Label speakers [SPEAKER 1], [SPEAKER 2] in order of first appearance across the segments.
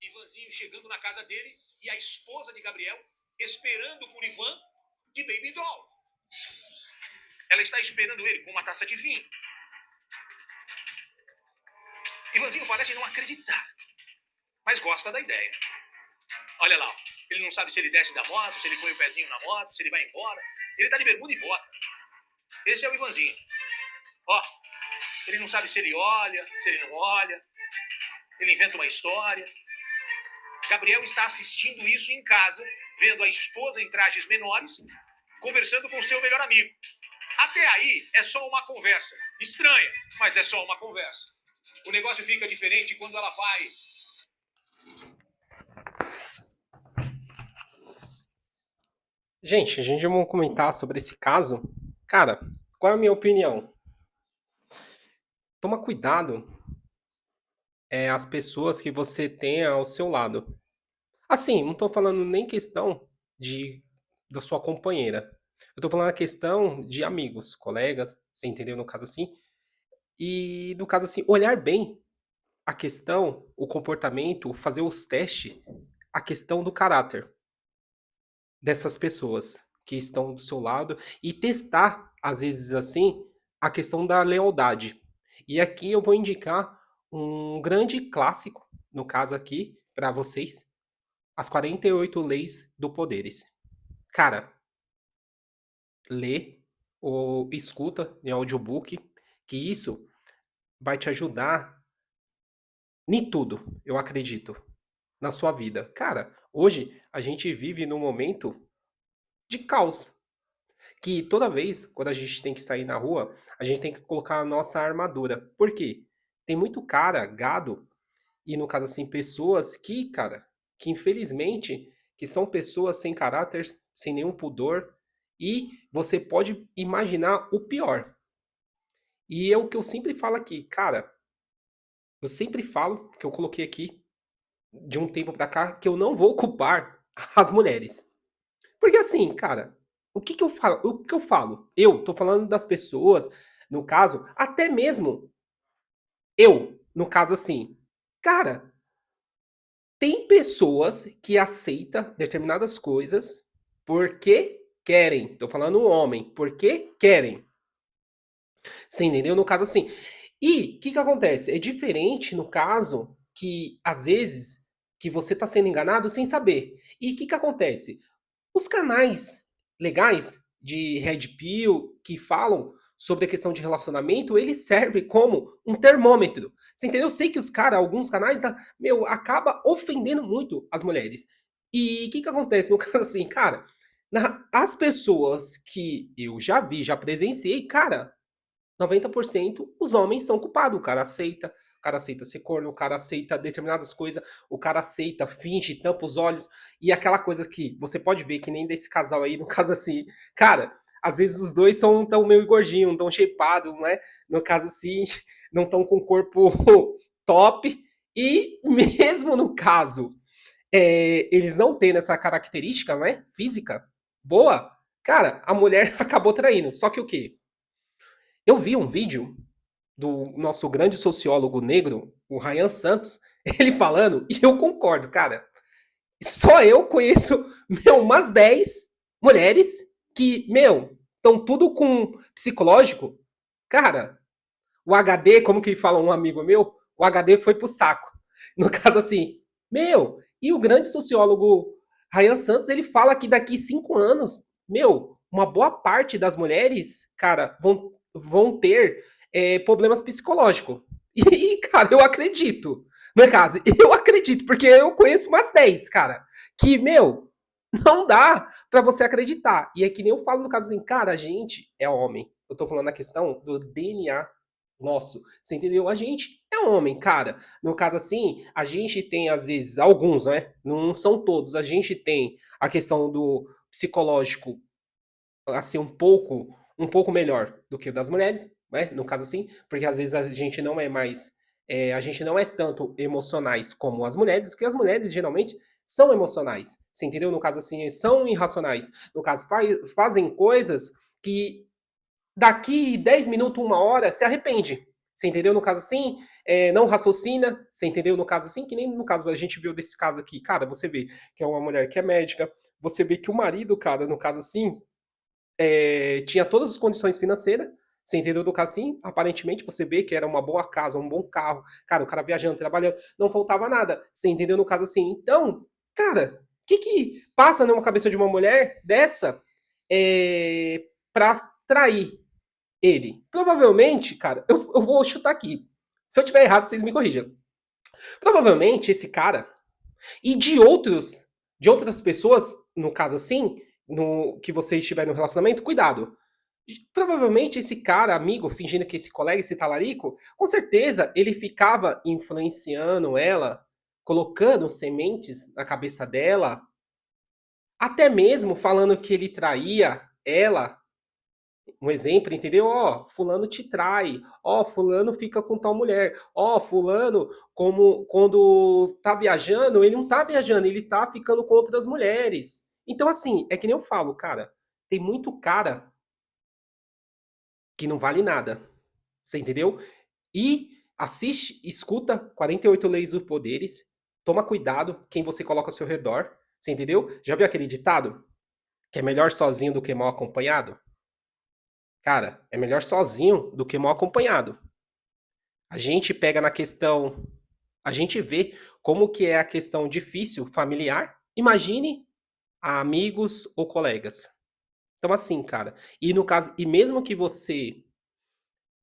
[SPEAKER 1] Ivanzinho chegando na casa dele e a esposa de Gabriel esperando por Ivan de baby doll. Ela está esperando ele com uma taça de vinho. Ivanzinho parece não acreditar, mas gosta da ideia. Olha lá, ele não sabe se ele desce da moto, se ele põe o pezinho na moto, se ele vai embora. Ele tá de bermuda e bota. Esse é o Ivanzinho. Ó, ele não sabe se ele olha, se ele não olha. Ele inventa uma história. Gabriel está assistindo isso em casa, vendo a esposa em trajes menores, conversando com seu melhor amigo. Até aí é só uma conversa. Estranha, mas é só uma conversa. O negócio fica diferente quando ela vai.
[SPEAKER 2] Gente, a gente vai comentar sobre esse caso. Cara, qual é a minha opinião? Toma cuidado, as pessoas que você tem ao seu lado. Assim, não tô falando nem questão de da sua companheira. Eu tô falando a questão de amigos, colegas, você entendeu no caso assim? E no caso assim, olhar bem a questão, o comportamento, fazer os testes, a questão do caráter dessas pessoas que estão do seu lado e testar, às vezes assim, a questão da lealdade. E aqui eu vou indicar um grande clássico, no caso aqui, para vocês, As 48 Leis do Poderes. Cara, lê ou escuta em audiobook, que isso vai te ajudar em tudo, eu acredito, na sua vida. Cara, hoje a gente vive num momento de caos, que toda vez quando a gente tem que sair na rua, a gente tem que colocar a nossa armadura. Por quê? Tem muito cara, gado, e no caso assim, pessoas que, cara, que infelizmente, que são pessoas sem caráter, sem nenhum pudor, e você pode imaginar o pior. E é o que eu sempre falo aqui, cara, eu sempre falo, que eu coloquei aqui, de um tempo pra cá, que eu não vou culpar as mulheres. Porque assim, cara, o que que eu falo? O que eu falo? Eu tô falando das pessoas, no caso, até mesmo eu, no caso assim, cara, tem pessoas que aceitam determinadas coisas porque querem. Tô falando homem, porque querem. Você entendeu? No caso assim. E o que que acontece? É diferente no caso que às vezes que você tá sendo enganado sem saber. E o que que acontece? Os canais legais de Red Pill que falam sobre a questão de relacionamento, ele serve como um termômetro. Você entendeu? Eu sei que os caras, alguns canais, meu, acaba ofendendo muito as mulheres. E o que que acontece no caso assim, cara? As pessoas que eu já vi, já presenciei, cara, 90% os homens são culpados. O cara aceita ser corno, o cara aceita determinadas coisas, o cara aceita, finge, tampa os olhos, e aquela coisa que você pode ver, que nem desse casal aí, no caso assim, cara, às vezes os dois são tão meio gordinhos, tão shapeados, não é? No caso assim, não estão com o corpo top, e mesmo no caso, eles não tendo essa característica, não é? Física boa, cara, a mulher acabou traindo. Só que o quê? Eu vi um vídeo do nosso grande sociólogo negro, o Ryan Santos, ele falando, e eu concordo, cara. Só eu conheço, meu, umas 10 mulheres que, meu, estão tudo com psicológico. Cara, o HD, como que fala um amigo meu, o HD foi pro saco. No caso assim, meu, e o grande sociólogo Ryan Santos, ele fala que daqui 5 anos, meu, uma boa parte das mulheres, cara, vão ter problemas psicológicos. E, cara, eu acredito. No caso, eu acredito, porque eu conheço umas 10, cara, que, meu, não dá pra você acreditar. E é que nem eu falo no caso assim, cara, a gente é homem. Eu tô falando a questão do DNA nosso, você entendeu? A gente é homem, cara. No caso assim, a gente tem às vezes alguns, né? Não são todos. A gente tem a questão do psicológico assim um pouco melhor do que o das mulheres, né? No caso assim, porque às vezes a gente não é mais a gente não é tanto emocionais como as mulheres, porque as mulheres geralmente são emocionais, você entendeu? No caso assim, são irracionais. No caso, fazem coisas que daqui 10 minutos, uma hora, se arrepende. você entendeu? No caso assim, não raciocina, você entendeu? No caso assim, que nem no caso a gente viu desse caso aqui, cara, você vê que é uma mulher que é médica, você vê que o marido, cara, no caso assim, tinha todas as condições financeiras, você entendeu? Do caso assim, aparentemente você vê que era uma boa casa, um bom carro, cara, o cara viajando, trabalhando, não faltava nada, você entendeu? No caso assim, então, cara, o que passa numa cabeça de uma mulher dessa pra trair ele? Provavelmente, cara, eu vou chutar aqui. Se eu tiver errado, vocês me corrijam. Provavelmente esse cara e de outras pessoas, no caso assim, no que você estiver no relacionamento, cuidado. Provavelmente esse cara, amigo, fingindo que esse colega, esse talarico, com certeza ele ficava influenciando ela, colocando sementes na cabeça dela, até mesmo falando que ele traía ela. Um exemplo, entendeu? Ó, fulano te trai. Ó, fulano fica com tal mulher. Ó, fulano, como quando tá viajando, ele não tá viajando, ele tá ficando com outras mulheres. Então, assim, é que nem eu falo, cara, tem muito cara que não vale nada. Você entendeu? E assiste, escuta 48 Leis dos Poderes. Toma cuidado quem você coloca ao seu redor. Você entendeu? Já viu aquele ditado? Que é melhor sozinho do que mal acompanhado? Cara, é melhor sozinho do que mal acompanhado. A gente pega na questão, a gente vê como que é a questão difícil familiar. Imagine amigos ou colegas. Então assim, cara, e no caso, e mesmo que você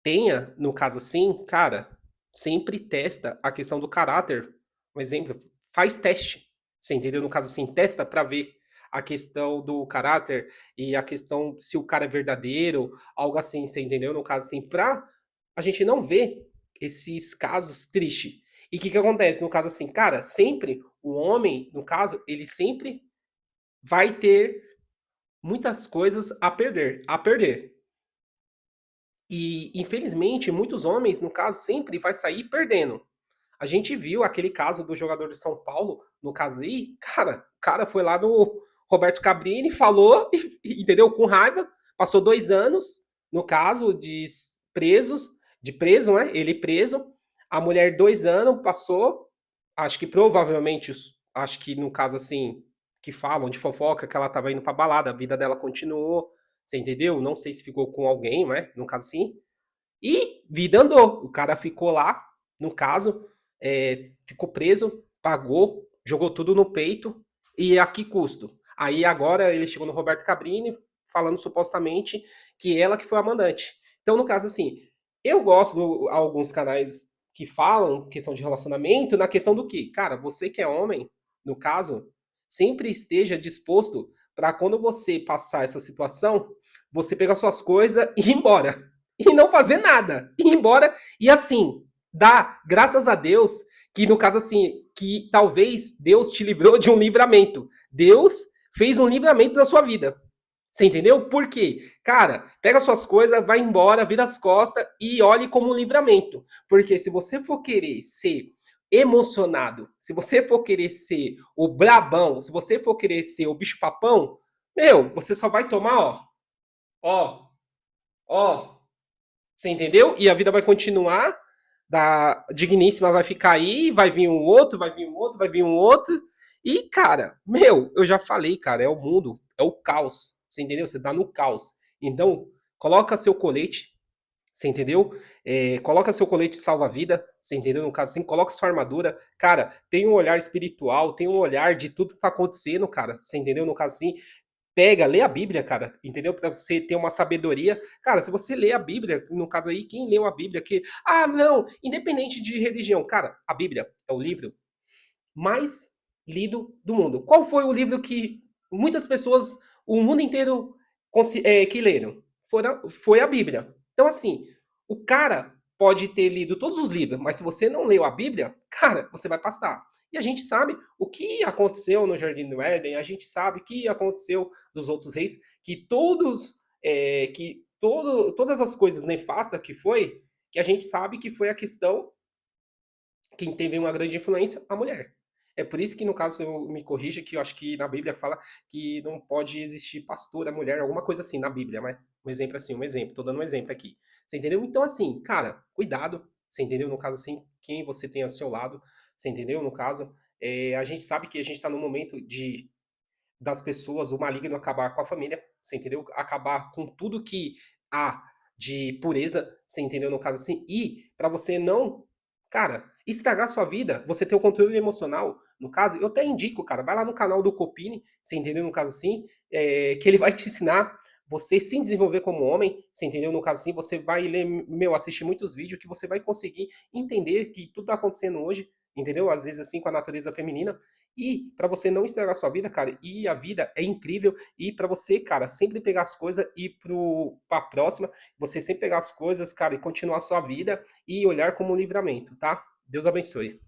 [SPEAKER 2] tenha, no caso assim, cara, sempre testa a questão do caráter. Um exemplo, faz teste. Você entendeu? No caso assim, testa para ver a questão do caráter e a questão se o cara é verdadeiro, algo assim, você entendeu? No caso assim, pra a gente não ver esses casos tristes. E o que acontece? No caso assim, cara, sempre o homem, no caso, ele sempre vai ter muitas coisas a perder, a perder. E, infelizmente, muitos homens, no caso, sempre vai sair perdendo. A gente viu aquele caso do jogador de São Paulo, no caso aí, cara, o cara foi lá no Roberto Cabrini, falou, entendeu? Com raiva, passou 2 anos, no caso, de preso, né? Ele preso, a mulher 2 anos passou, acho que provavelmente, acho que no caso assim, que falam de fofoca, que ela tava indo pra balada, a vida dela continuou, você entendeu? Não sei se ficou com alguém, né? No caso assim, e vida andou. O cara ficou lá, no caso, ficou preso, pagou, jogou tudo no peito. E a que custo? Aí agora ele chegou no Roberto Cabrini falando supostamente que ela que foi a mandante. Então, no caso, assim, eu gosto de alguns canais que falam questão de relacionamento, na questão do que, cara, você que é homem, no caso, sempre esteja disposto para quando você passar essa situação, você pegar suas coisas e ir embora e não fazer nada, ir embora e assim, dá graças a Deus que no caso assim, que talvez Deus te livrou de um livramento. Deus fez um livramento da sua vida. Você entendeu? Por quê? Cara, pega suas coisas, vai embora, vira as costas e olhe como um livramento. Porque se você for querer ser emocionado, se você for querer ser o brabão, se você for querer ser o bicho papão, meu, você só vai tomar, ó, ó, você entendeu? E a vida vai continuar, da digníssima vai ficar aí, vai vir um outro, vai vir um outro, vai vir um outro. E, cara, meu, eu já falei, cara, é o mundo, é o caos. Você entendeu? Você tá no caos. Então, coloca seu colete, você entendeu? Coloca seu colete salva-vida, você entendeu? No caso assim, coloca sua armadura. Cara, tem um olhar espiritual, tem um olhar de tudo que tá acontecendo, cara. Você entendeu? No caso assim, pega, lê a Bíblia, cara, entendeu? Para você ter uma sabedoria. Cara, se você lê a Bíblia, no caso aí, quem leu a Bíblia, que, não, independente de religião, cara, a Bíblia é o livro mais lido do mundo. Qual foi o livro que muitas pessoas, o mundo inteiro, que leram? Foi a Bíblia. Então, assim, o cara pode ter lido todos os livros, mas se você não leu a Bíblia, cara, você vai pastar. E a gente sabe o que aconteceu no Jardim do Éden, a gente sabe o que aconteceu dos outros reis, que todas as coisas nefastas que foi, que a gente sabe que foi a questão, quem teve uma grande influência, a mulher. É por isso que, no caso, eu me corrija, que eu acho que na Bíblia fala que não pode existir pastora, mulher, alguma coisa assim na Bíblia, mas um exemplo assim, um exemplo, tô dando um exemplo aqui. Você entendeu? Então, assim, cara, cuidado, você entendeu? No caso, assim, quem você tem ao seu lado, você entendeu? No caso, a gente sabe que a gente tá num momento das pessoas, o maligno acabar com a família, você entendeu? Acabar com tudo que há de pureza, você entendeu? No caso assim, e para você não, cara, estragar sua vida, você ter o controle emocional, no caso, eu até indico, cara, vai lá no canal do Copini, você entendeu? No caso assim, que ele vai te ensinar você se desenvolver como homem, você entendeu? No caso assim, você vai ler, meu, assistir muitos vídeos que você vai conseguir entender que tudo tá acontecendo hoje, entendeu? Às vezes assim com a natureza feminina, e para você não estragar a sua vida, cara, e a vida é incrível, e para você, cara, sempre pegar as coisas e ir pra próxima, você sempre pegar as coisas, cara, e continuar a sua vida e olhar como um livramento, tá? Deus abençoe.